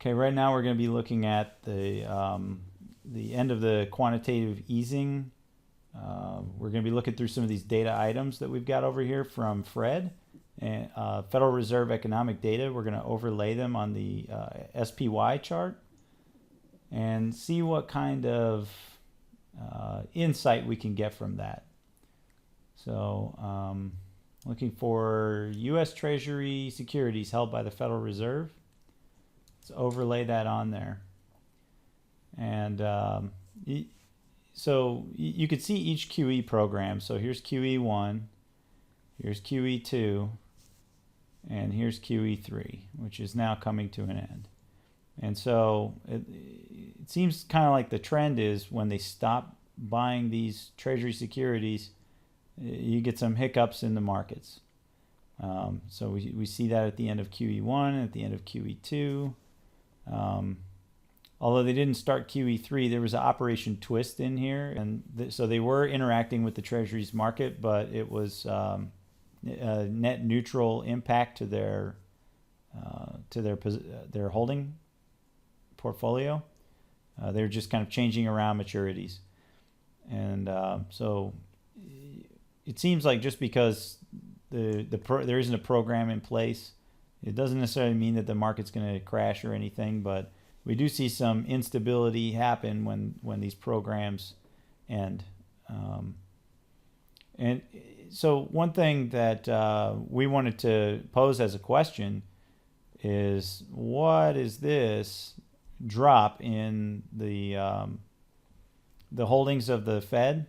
Okay, right now we're going to be looking at the end of the quantitative easing. We're going to be looking through some of these data items that we've got over here from Fred, and Federal Reserve economic data. We're going to overlay them on the SPY chart and see what kind of insight we can get from that. So looking for U.S. Treasury securities held by the Federal Reserve. Let's overlay that on there. And so you could see each QE program. So here's QE1, here's QE2, and here's QE3, which is now coming to an end. And so it seems kind of like the trend is when they stop buying these Treasury securities, you get some hiccups in the markets. So we see that at the end of QE1, at the end of QE2. Although they didn't start QE3, there was an Operation Twist in here, and so they were interacting with the Treasuries market, but it was a net neutral impact to their holding portfolio. They're just kind of changing around maturities, and so it seems like just because there isn't a program in place, it doesn't necessarily mean that the market's going to crash or anything, but we do see some instability happen when these programs end. And so one thing that we wanted to pose as a question is, what is this drop in the holdings of the Fed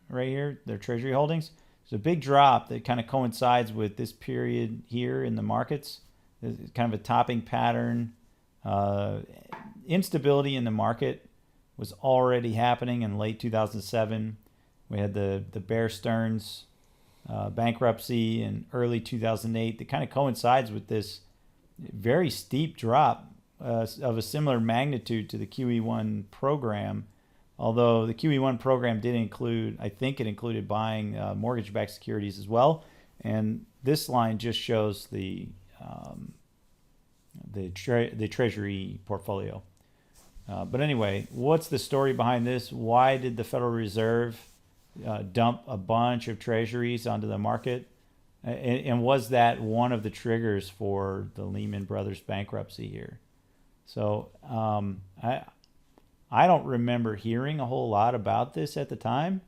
right here, their Treasury holdings? It's a big drop that kind of coincides with this period here in the markets. It's kind of a topping pattern. Instability in the market was already happening in late 2007. We had the Bear Stearns bankruptcy in early 2008. That kind of coincides with this very steep drop of a similar magnitude to the QE1 program. Although the QE1 program did include, I think it included buying mortgage-backed securities as well. And this line just shows the Treasury portfolio. But anyway, what's the story behind this? Why did the Federal Reserve dump a bunch of Treasuries onto the market? And was that one of the triggers for the Lehman Brothers bankruptcy here? So I don't remember hearing a whole lot about this at the time,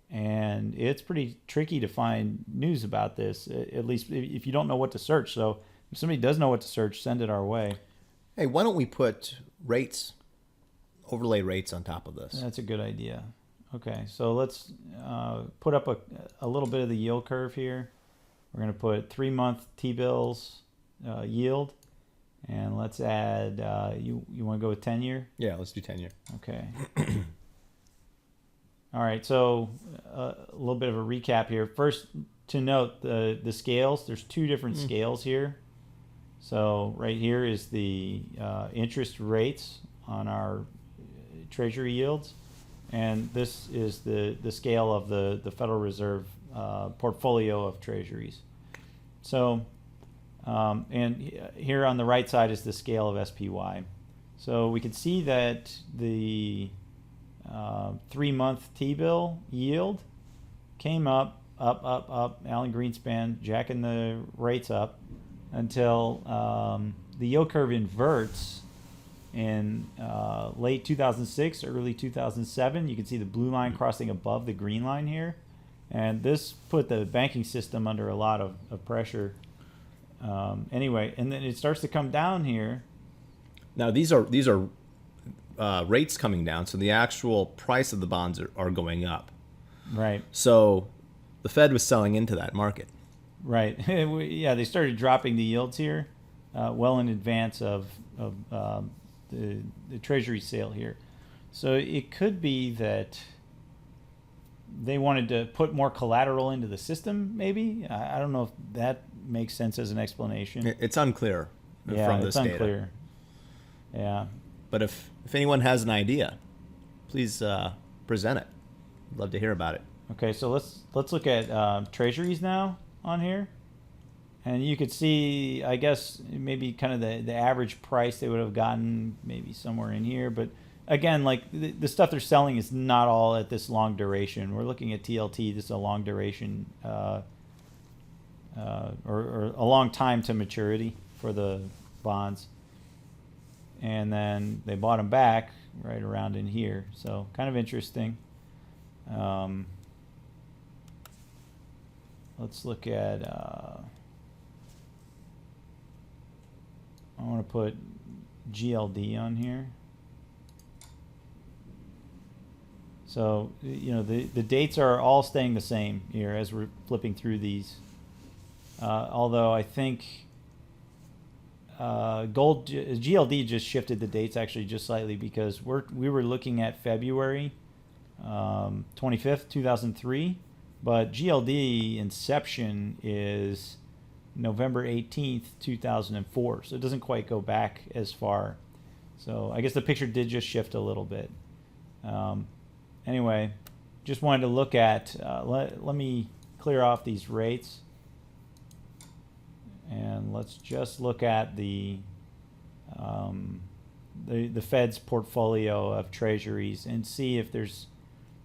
and it's pretty tricky to find news about this, at least if you don't know what to search. So if somebody does know what to search, send it our way. Hey, why don't we put rates, overlay rates on top of this? That's a good idea. Okay, so let's put up a little bit of the yield curve here. We're going to put 3-month T-bills yield. And let's add, you want to go with 10-year? Yeah, let's do 10-year. Okay. All right, so a little bit of a recap here. First, to note the scales. There's two different scales here. So right here is the interest rates on our Treasury yields. And this is the scale of the Federal Reserve portfolio of Treasuries. So... and here on the right side is the scale of SPY. So we can see that the 3-month T-bill yield came up, Alan Greenspan jacking the rates up until the yield curve inverts in late 2006, early 2007. You can see the blue line crossing above the green line here. And this put the banking system under a lot of pressure. Anyway, and then it starts to come down here. Now these are rates coming down, so the actual price of the bonds are going up. Right. So the Fed was selling into that market. Right. Yeah, they started dropping the yields here well in advance of the Treasury sale here. So it could be that they wanted to put more collateral into the system, maybe. I don't know if that makes sense as an explanation. It's unclear from this data. Yeah, it's unclear. Yeah. But if anyone has an idea, please present it. I'd love to hear about it. Okay, so let's look at Treasuries now on here. And you could see, I guess, maybe kind of the average price they would have gotten maybe somewhere in here. But again, like the stuff they're selling is not all at this long duration. We're looking at TLT. This is a long duration or a long time to maturity for the bonds. And then they bought them back right around in here. So kind of interesting. Let's look at... I want to put GLD on here. So, the dates are all staying the same here as we're flipping through these. Although I think GLD just shifted the dates actually just slightly because we were looking at February 25th, 2003, but GLD inception is November 18th, 2004. So it doesn't quite go back as far. So I guess the picture did just shift a little bit. Anyway, just wanted to look at, let me clear off these rates. And let's just look at the Fed's portfolio of treasuries and see if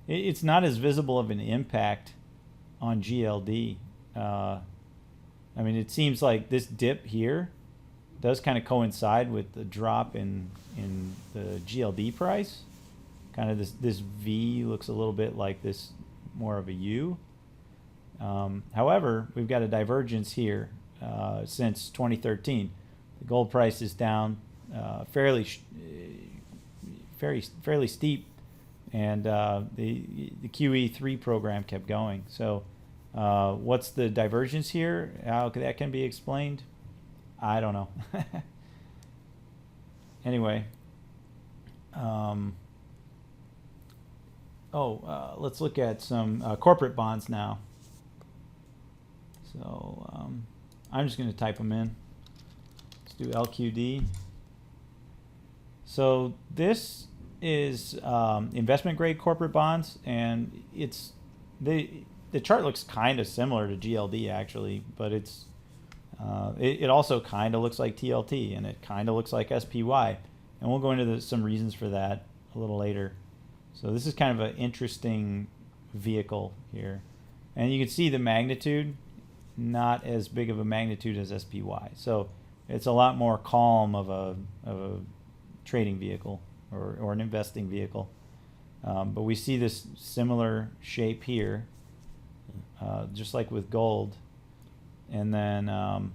it's not as visible of an impact on GLD. I mean, it seems like this dip here does kind of coincide with the drop in the GLD price. Kind of this V looks a little bit like this, more of a U. However, we've got a divergence here since 2013. The gold price is down fairly steep, and the QE3 program kept going. So what's the divergence here? How that can be explained? I don't know. Anyway, let's look at some corporate bonds now. So I'm just going to type them in. Let's do LQD. So this is investment grade corporate bonds, and the chart looks kind of similar to GLD actually, but it also kind of looks like TLT, and it kind of looks like SPY, and we'll go into some reasons for that a little later. So this is kind of an interesting vehicle here, and you can see the magnitude, not as big of a magnitude as SPY. So it's a lot more calm of a trading vehicle or an investing vehicle. But we see this similar shape here, just like with gold. And then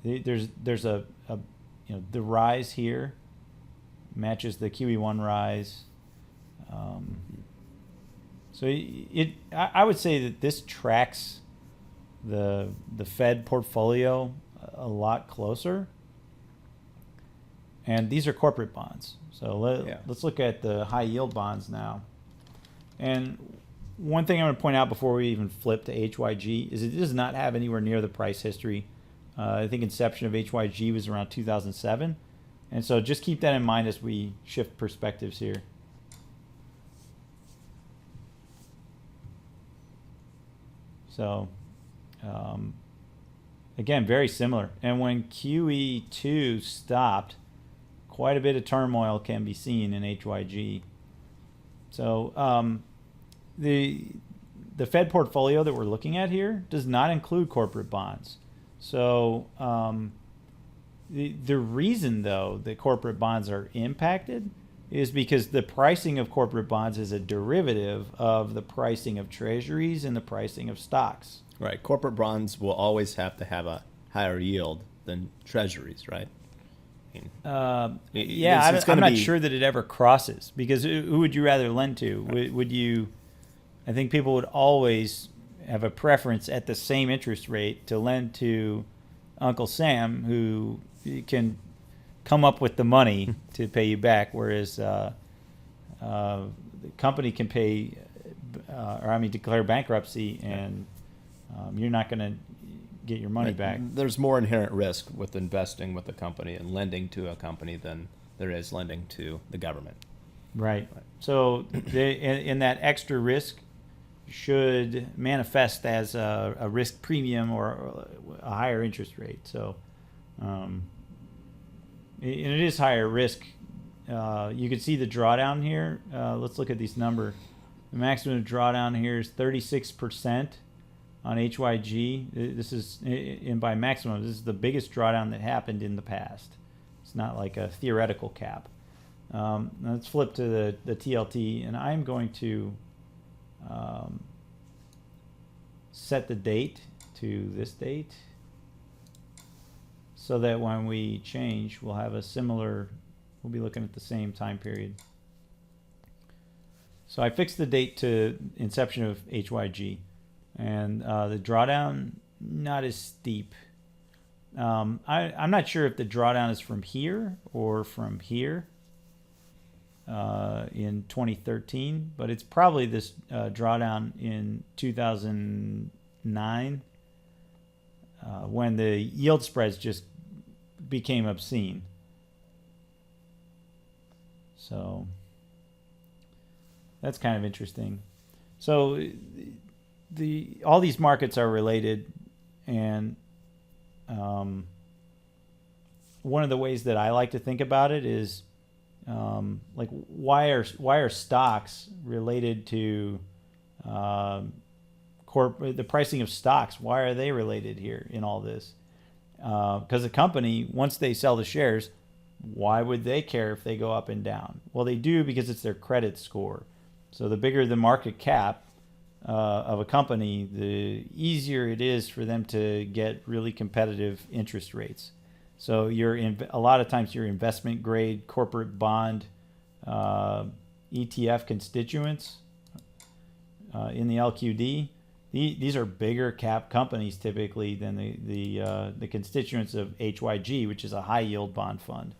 there's a the rise here matches the QE1 rise. So I would say that this tracks the Fed portfolio a lot closer. And these are corporate bonds. So let's look at the high yield bonds now. And one thing I'm going to point out before we even flip to HYG is it does not have anywhere near the price history. I think inception of HYG was around 2007. And so just keep that in mind as we shift perspectives here. So again, very similar. And when QE2 stopped, quite a bit of turmoil can be seen in HYG. So the Fed portfolio that we're looking at here does not include corporate bonds. So the reason, though, that corporate bonds are impacted is because the pricing of corporate bonds is a derivative of the pricing of treasuries and the pricing of stocks. Right. Corporate bonds will always have to have a higher yield than treasuries, right? I'm not sure that it ever crosses, because who would you rather lend to? Would you? I think people would always have a preference at the same interest rate to lend to Uncle Sam, who can come up with the money to pay you back, whereas the company can pay, declare bankruptcy, and you're not going to get your money back. There's more inherent risk with investing with a company and lending to a company than there is lending to the government. Right. So in that extra risk, should manifest as a risk premium or a higher interest rate. So, and it is higher risk. You can see the drawdown here. Let's look at these numbers. The maximum drawdown here is 36% on HYG. This is, and by maximum, this is the biggest drawdown that happened in the past. It's not like a theoretical cap. Let's flip to the TLT, and I'm going to set the date to this date so that when we change, we'll have a similar, we'll be looking at the same time period. So I fixed the date to inception of HYG, and the drawdown, not as steep. I'm not sure if the drawdown is from here or from here in 2013, but it's probably this drawdown in 2009 when the yield spreads just became obscene. So that's kind of interesting. So all these markets are related, and one of the ways that I like to think about it is like why are stocks related to the pricing of stocks? Why are they related here in all this? Because a company, once they sell the shares, why would they care if they go up and down? Well, they do because it's their credit score. So the bigger the market cap of a company, the easier it is for them to get really competitive interest rates. So a lot of times your investment grade corporate bond ETF constituents in the LQD, these are bigger cap companies typically than the constituents of HYG, which is a high yield bond fund.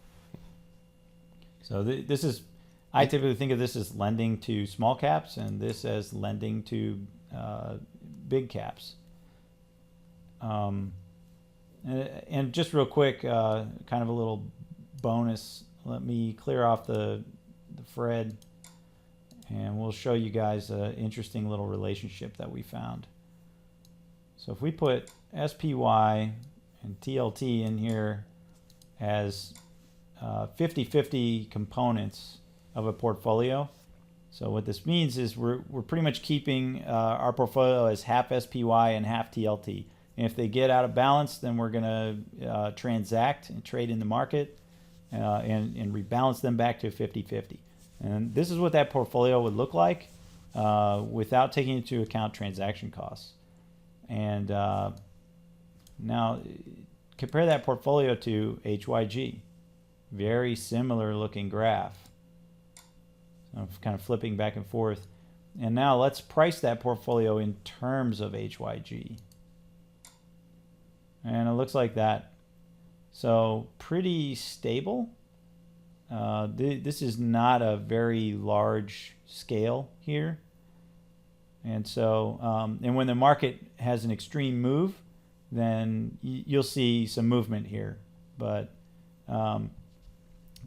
So this is, I typically think of this as lending to small caps, and this as lending to big caps. And just real quick, kind of a little bonus. Let me clear off the Fred, and we'll show you guys an interesting little relationship that we found. So if we put SPY and TLT in here as 50-50 components of a portfolio. So what this means is we're pretty much keeping our portfolio as half SPY and half TLT. And if they get out of balance, then we're going to transact and trade in the market and rebalance them back to 50-50. And this is what that portfolio would look like without taking into account transaction costs. And now compare that portfolio to HYG. Very similar looking graph. I'm kind of flipping back and forth. And now let's price that portfolio in terms of HYG. And it looks like that. So pretty stable. This is not a very large scale here. And so, and when the market has an extreme move, then you'll see some movement here. But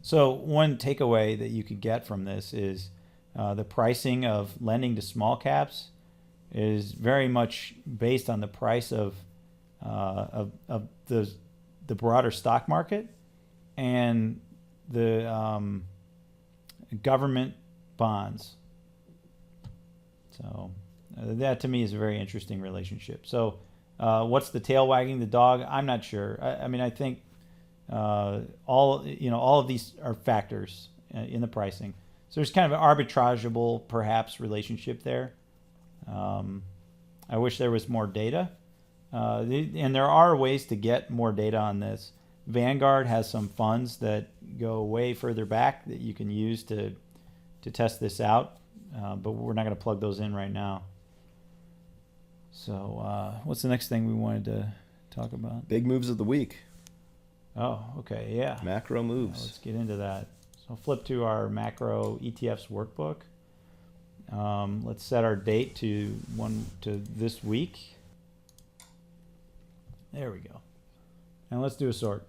so one takeaway that you could get from this is the pricing of lending to small caps is very much based on the price of the broader stock market and the government bonds. So that to me is a very interesting relationship. So what's the tail wagging the dog? I'm not sure. I mean, I think all of these are factors in the pricing. So there's kind of an arbitrageable perhaps relationship there. I wish there was more data. And there are ways to get more data on this. Vanguard has some funds that go way further back that you can use to test this out, but we're not going to plug those in right now. So what's the next thing we wanted to talk about? Big moves of the week. Oh, okay, yeah. Macro moves. Let's get into that. So I'll flip to our macro ETFs workbook. Let's set our date to this week. There we go. And let's do a sort.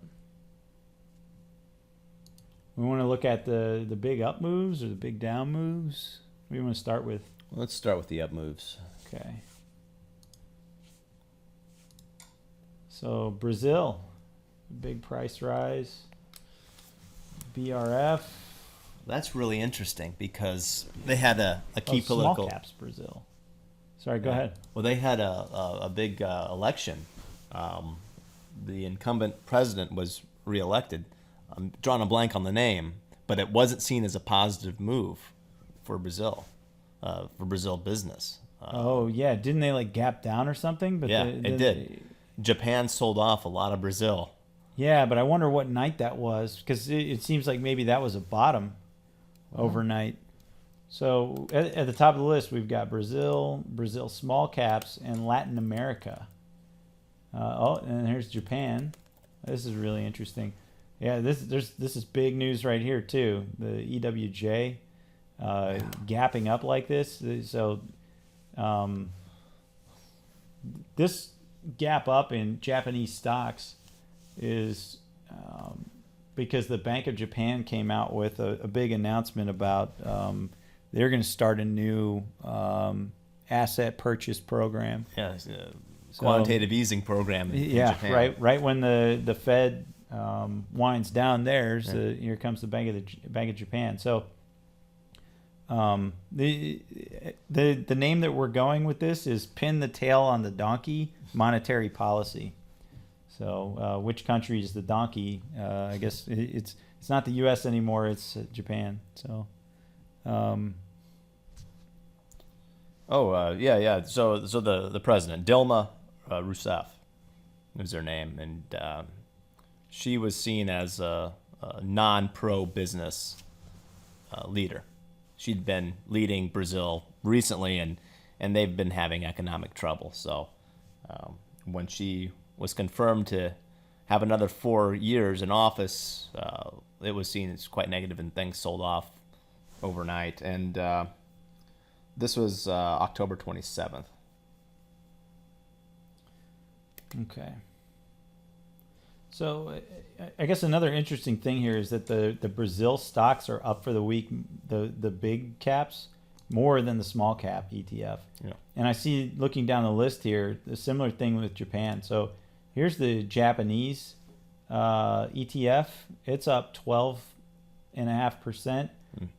We want to look at the big up moves or the big down moves. What do you want to start with? Well, let's start with the up moves. Okay. So Brazil, big price rise. BRF. That's really interesting because they had a key Small political. caps Brazil. Sorry, go ahead. Well, they had a big election. The incumbent president was reelected. I'm drawing a blank on the name, but it wasn't seen as a positive move for Brazil business. Oh yeah, didn't they like gap down or something? But Yeah, it did. Japan sold off a lot of Brazil. Yeah, but I wonder what night that was because it seems like maybe that was a bottom overnight. So at the top of the list, we've got Brazil small caps, and Latin America. And here's Japan. This is really interesting. Yeah, this is big news right here too. The EWJ gapping up like this. So this gap up in Japanese stocks is because the Bank of Japan came out with a big announcement about they're going to start a new asset purchase program. Yeah, quantitative easing program. In Japan. right when the Fed winds down theirs, here comes the Bank of Japan. So the name that we're going with this is pin the tail on the donkey monetary policy. So which country is the donkey? I guess it's not the U.S. anymore. It's Japan. So. Yeah. So the president, Dilma Rousseff, is her name, and she was seen as a non-pro business leader. She'd been leading Brazil recently, and they've been having economic trouble. So when she was confirmed to have another 4 years in office, it was seen as quite negative, and things sold off overnight. And this was October 27th. Okay. So I guess another interesting thing here is that the Brazil stocks are up for the week, the big caps, more than the small cap ETF. Yeah. And I see, looking down the list here, a similar thing with Japan. So here's the Japanese ETF. It's up 12.5%.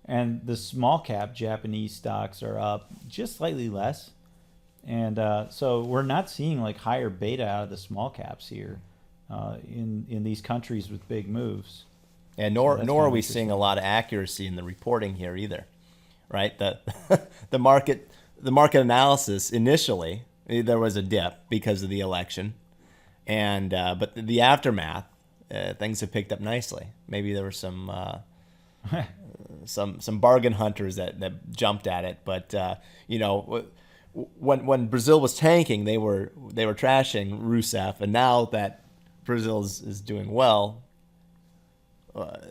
And the small cap Japanese stocks are up just slightly less. And so we're not seeing like higher beta out of the small caps here in these countries with big moves. And nor are we seeing a lot of accuracy in the reporting here either, right? The market analysis initially, there was a dip because of the election, and but the aftermath, things have picked up nicely. Maybe there were some bargain hunters that jumped at it, but when Brazil was tanking, they were trashing Rousseff, and now that Brazil is doing well,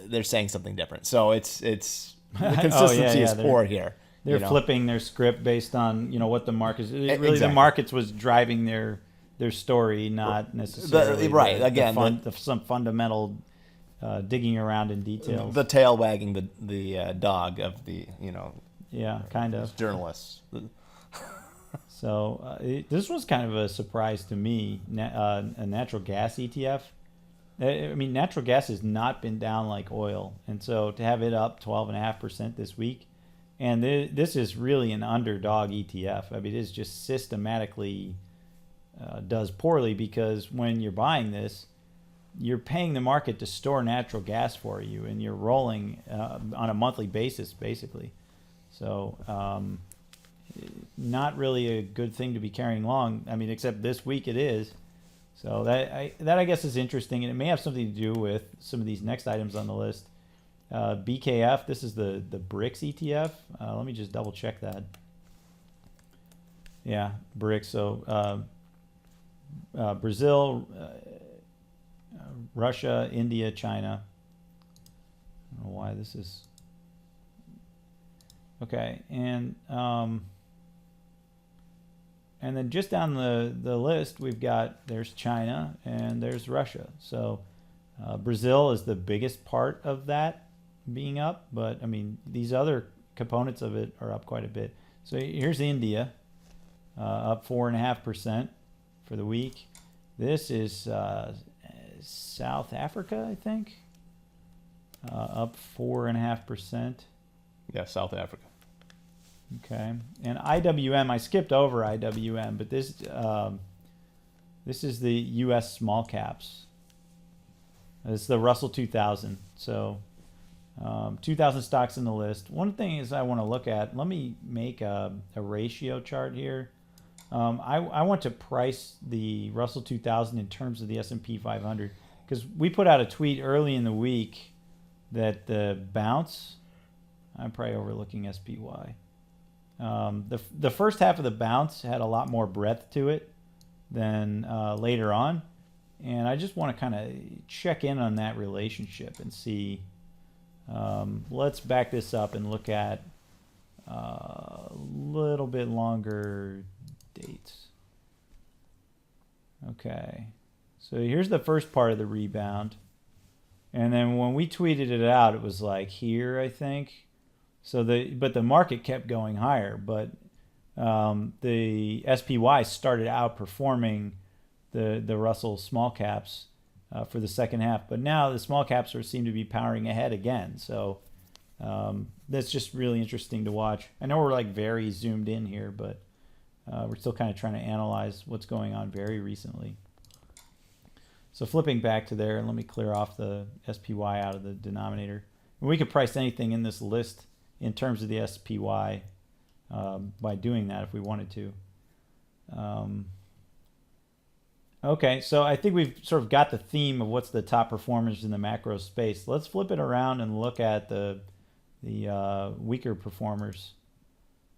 they're saying something different. So it's the consistency is poor here. They're flipping their script based on what the market. Really, exactly. The markets was driving their story, not necessarily some fundamental digging around in details. The tail wagging the dog of the kind of journalists. So this was kind of a surprise to me. A natural gas ETF. I mean, natural gas has not been down like oil, and so to have it up 12.5% this week, and this is really an underdog ETF. I mean, it is just systematically does poorly because when you're buying this, you're paying the market to store natural gas for you, and you're rolling on a monthly basis, basically. So not really a good thing to be carrying along. I mean, except this week it is. So that I guess is interesting, and it may have something to do with some of these next items on the list. BKF, this is the BRICS ETF. Let me just double check that. Yeah, BRICS. So Brazil, Russia, India, China. I don't know why this is. Okay, and then just down the list, there's China and there's Russia. So Brazil is the biggest part of that being up, but I mean, these other components of it are up quite a bit. So here's India. up 4.5% for the week. This is South Africa, I think, up 4.5%. Yeah, South Africa. Okay, and IWM, I skipped over IWM, but this is the U.S. small caps. It's the Russell 2000. So 2,000 stocks in the list. One thing is I want to look at. Let me make a ratio chart here. I want to price the Russell 2000 in terms of the S&P 500 because we put out a tweet early in the week that the bounce. I'm probably overlooking SPY. The first half of the bounce had a lot more breadth to it than later on, and I just want to kind of check in on that relationship and see. Let's back this up and look at a little bit longer dates. Okay, so here's the first part of the rebound, and then when we tweeted it out, it was like here, I think. So but the market kept going higher, but the SPY started outperforming the Russell small caps for the second half. But now the small caps seem to be powering ahead again. So that's just really interesting to watch. I know we're like very zoomed in here, but we're still kind of trying to analyze what's going on very recently. So flipping back to there, and let me clear off the SPY out of the denominator. And we could price anything in this list in terms of the SPY by doing that if we wanted to. Okay, so I think we've sort of got the theme of what's the top performers in the macro space. Let's flip it around and look at the weaker performers.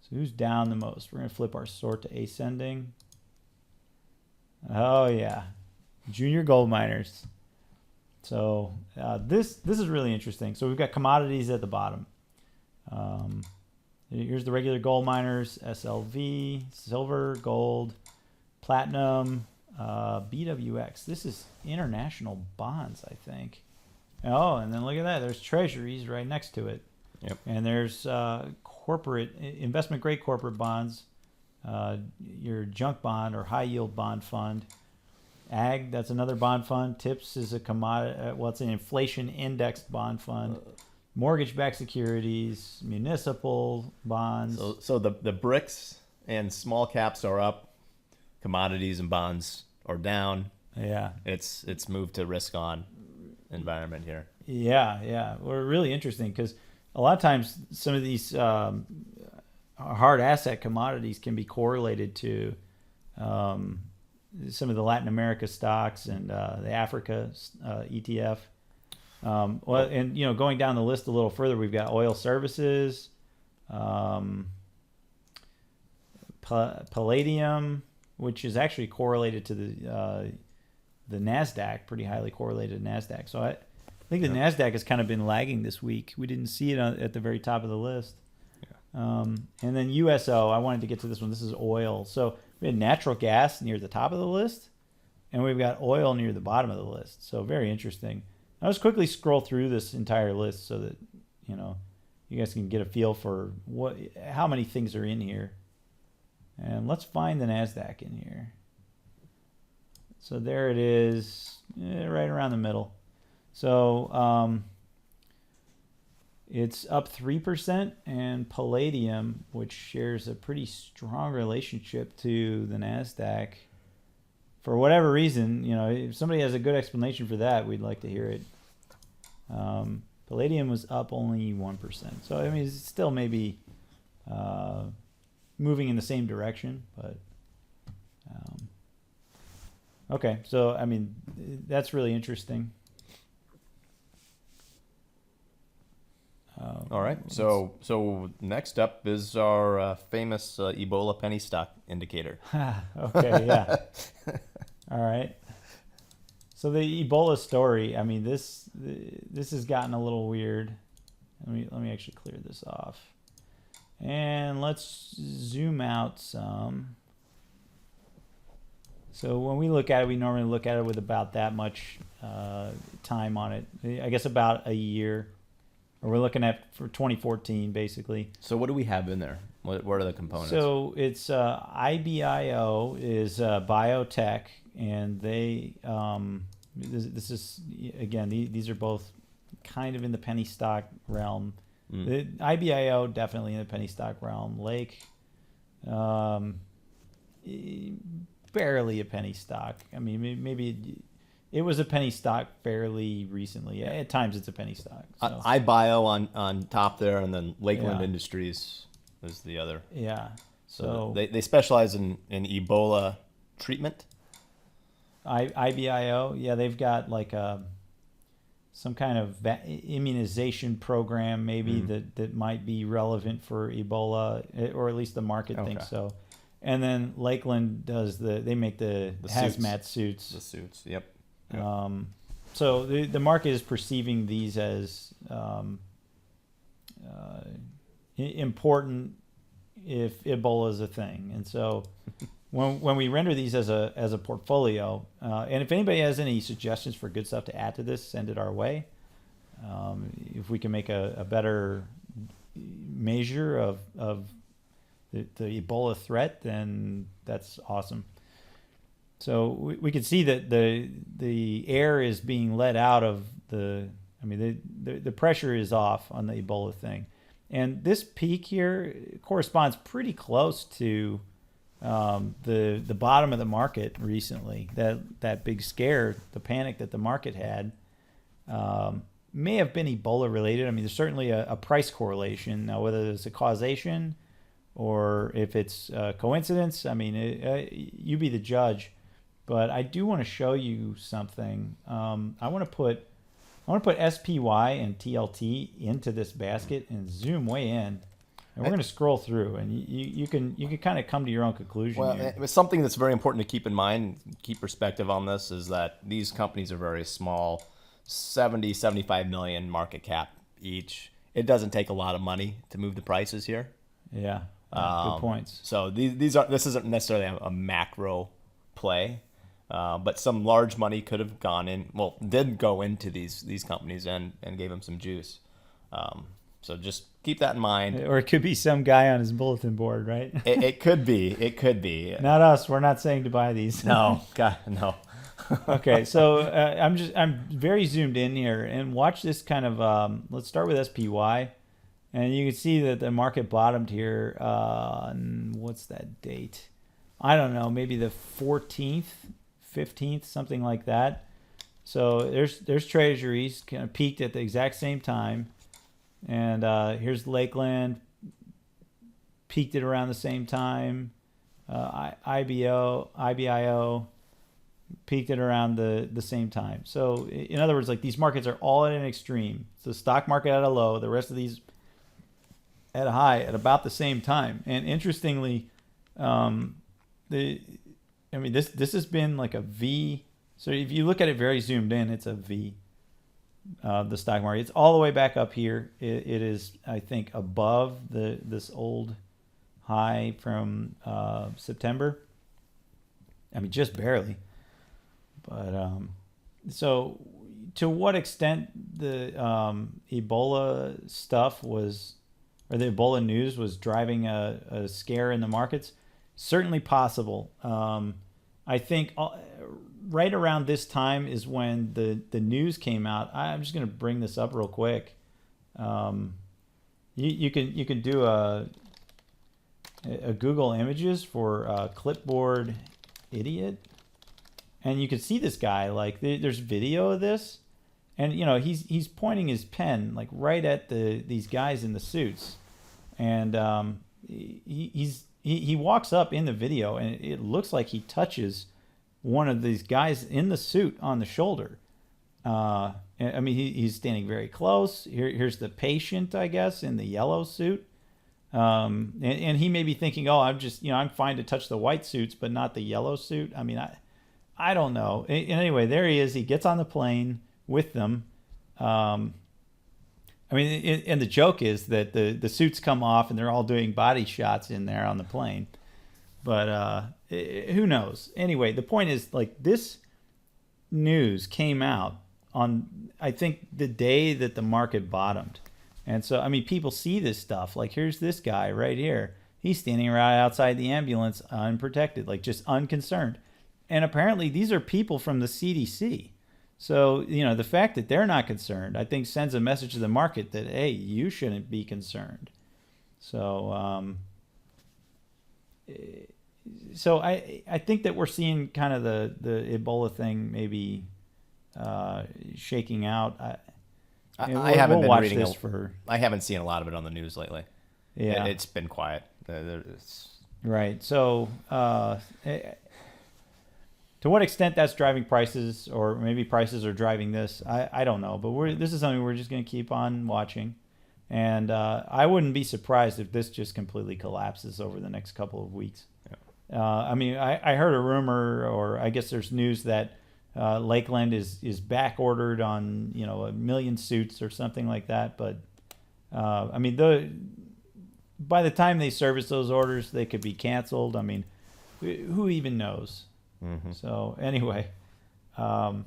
So who's down the most? We're going to flip our sort to ascending. Oh yeah, junior gold miners. So this is really interesting. So we've got commodities at the bottom. Here's the regular gold miners: SLV, silver, gold, platinum, BWX. This is international bonds, I think. Oh, and then look at that. There's treasuries right next to it. Yep. And there's corporate investment grade corporate bonds, your junk bond or high yield bond fund. Ag, that's another bond fund. TIPS is a commodity. Well, it's an inflation indexed bond fund. Mortgage-backed securities, municipal bonds. So the BRICS and small caps are up, commodities and bonds are down. Yeah, it's moved to risk on environment here. Yeah. Well, really interesting because a lot of times some of these hard asset commodities can be correlated to some of the Latin America stocks and the Africa ETF. Well, and going down the list a little further, we've got oil services, palladium, which is actually correlated to the NASDAQ, pretty highly correlated to NASDAQ. So I think the NASDAQ has kind of been lagging this week. We didn't see it at the very top of the list. Yeah. And then USO, I wanted to get to this one. This is oil. So we had natural gas near the top of the list, and we've got oil near the bottom of the list. So very interesting. I'll just quickly scroll through this entire list so that you guys can get a feel for how many things are in here. And let's find the NASDAQ in here. So there it is, right around the middle. So it's up 3%, and palladium, which shares a pretty strong relationship to the NASDAQ. For whatever reason, if somebody has a good explanation for that, we'd like to hear it. Palladium was up only 1%. So, I mean, it's still maybe moving in the same direction. But, okay. So, I mean, that's really interesting. All right. So next up is our famous Ebola penny stock indicator. Okay, yeah. All right. So the Ebola story, I mean, this has gotten a little weird. Let me actually clear this off. And let's zoom out some. So when we look at it, we normally look at it with about that much time on it. I guess about a year. or we're looking at for 2014 basically. So what do we have in there? What are the components? So it's IBIO is biotech, and they this is again these are both kind of in the penny stock realm. The IBIO definitely in the penny stock realm. Lake, barely a penny stock. I mean, maybe it was a penny stock fairly recently. At times, it's a penny stock. So. iBio on top there, and then Lakeland Yeah. Industries is the other. Yeah. So they specialize in Ebola treatment. IBIO, yeah, they've got like some kind of immunization program maybe that might be relevant for Ebola, or at least the market thinks so. And then Lakeland they make the hazmat suits. The suits, yep. So the market is perceiving these as important if Ebola is a thing. And so when we render these as a portfolio, and if anybody has any suggestions for good stuff to add to this, send it our way. If we can make a better measure of the Ebola threat, then that's awesome. So we can see that the air is being let out of the pressure is off on the Ebola thing. And this peak here corresponds pretty close to the bottom of the market recently. That big scare, the panic that the market had, may have been Ebola related. I mean, there's certainly a price correlation. Now, whether it's a causation or if it's a coincidence, I mean, you be the judge. But I do want to show you something. I want to put SPY and TLT into this basket and zoom way in, and we're going to scroll through, and you can kind of come to your own conclusion. Well, here. it's something that's very important to keep in mind, keep perspective on this, is that these companies are very small, 70, 75 million market cap each. It doesn't take a lot of money to move the prices here. Yeah, good points. So this isn't necessarily a macro play. But some large money could have did go into these companies and gave them some juice. So just keep that in mind. Or it could be some guy on his bulletin board, right? It could be. It could be. Not us. We're not saying to buy these. No, God, no. Okay, so I'm very zoomed in here, and watch this kind of. Let's start with SPY, and you can see that the market bottomed here. On, what's that date? I don't know. Maybe the 14th. 15th, something like that. So there's treasuries kind of peaked at the exact same time, and here's Lakeland peaked at around the same time. IBIO peaked at around the same time. So in other words, like these markets are all at an extreme. So the stock market at a low, the rest of these at a high at about the same time. And interestingly, this has been like a V. So if you look at it very zoomed in, it's a V. The stock market, it's all the way back up here. It is, I think, above this old high from September. I mean, just barely. But so to what extent the Ebola stuff was, or the Ebola news was driving a scare in the markets? Certainly possible. I think right around this time is when the news came out. I'm just going to bring this up real quick. You can do a Google Images for clipboard idiot, and you can see this guy. Like there's video of this, and he's pointing his pen like right at these guys in the suits, and he walks up in the video, and it looks like he touches one of these guys in the suit on the shoulder. I mean, he's standing very close. Here's the patient, I guess, in the yellow suit. And he may be thinking, oh, I'm fine to touch the white suits, but not the yellow suit. I mean, I don't know. Anyway, there he is. He gets on the plane with them. I mean, and the joke is that the suits come off and they're all doing body shots in there on the plane. But who knows? Anyway, the point is, like, this news came out on, I think, the day that the market bottomed. And so, I mean, people see this stuff. Like, here's this guy right here. He's standing right outside the ambulance unprotected, like just unconcerned. And apparently these are people from the CDC. So, you know, the fact that they're not concerned, I think sends a message to the market that, hey, you shouldn't be concerned. So, I think that we're seeing kind of the Ebola thing maybe shaking out. I haven't been watch reading this for. I haven't seen a lot of it on the news lately. Yeah, It's been quiet. Right. So, to what extent that's driving prices, or maybe prices are driving this, I don't know. But this is something we're just going to keep on watching. And I wouldn't be surprised if this just completely collapses over the next couple of weeks. Yeah. I mean, I heard a rumor, or I guess there's news that Lakeland is back ordered on 1 million suits or something like that. But I mean, by the time they service those orders, they could be canceled. I mean, who even knows? Mm-hmm. So anyway, and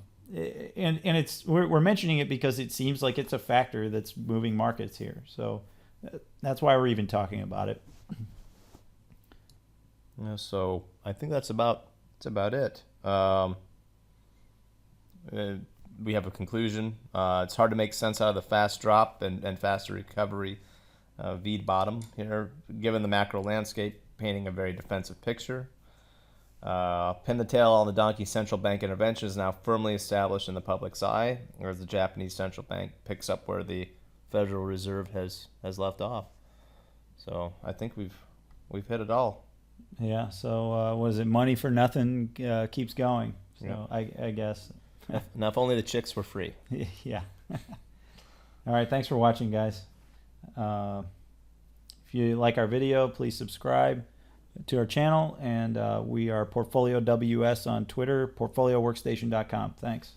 we're mentioning it because it seems like it's a factor that's moving markets here. So that's why we're even talking about it. Yeah, so I think that's about it. We have a conclusion. It's hard to make sense out of the fast drop and faster recovery V'd bottom here, given the macro landscape painting a very defensive picture. Pin the tail on the donkey. Central bank intervention is now firmly established in the public's eye, whereas the Japanese central bank picks up where the Federal Reserve has left off. So I think we've hit it all. Yeah. So what is it? Money for nothing keeps going. So yeah. I guess. Now, if only the chicks were free. Yeah. All right. Thanks for watching, guys. If you like our video, please subscribe to our channel, and we are Portfolio WS on Twitter, portfolioworkstation.com. Thanks.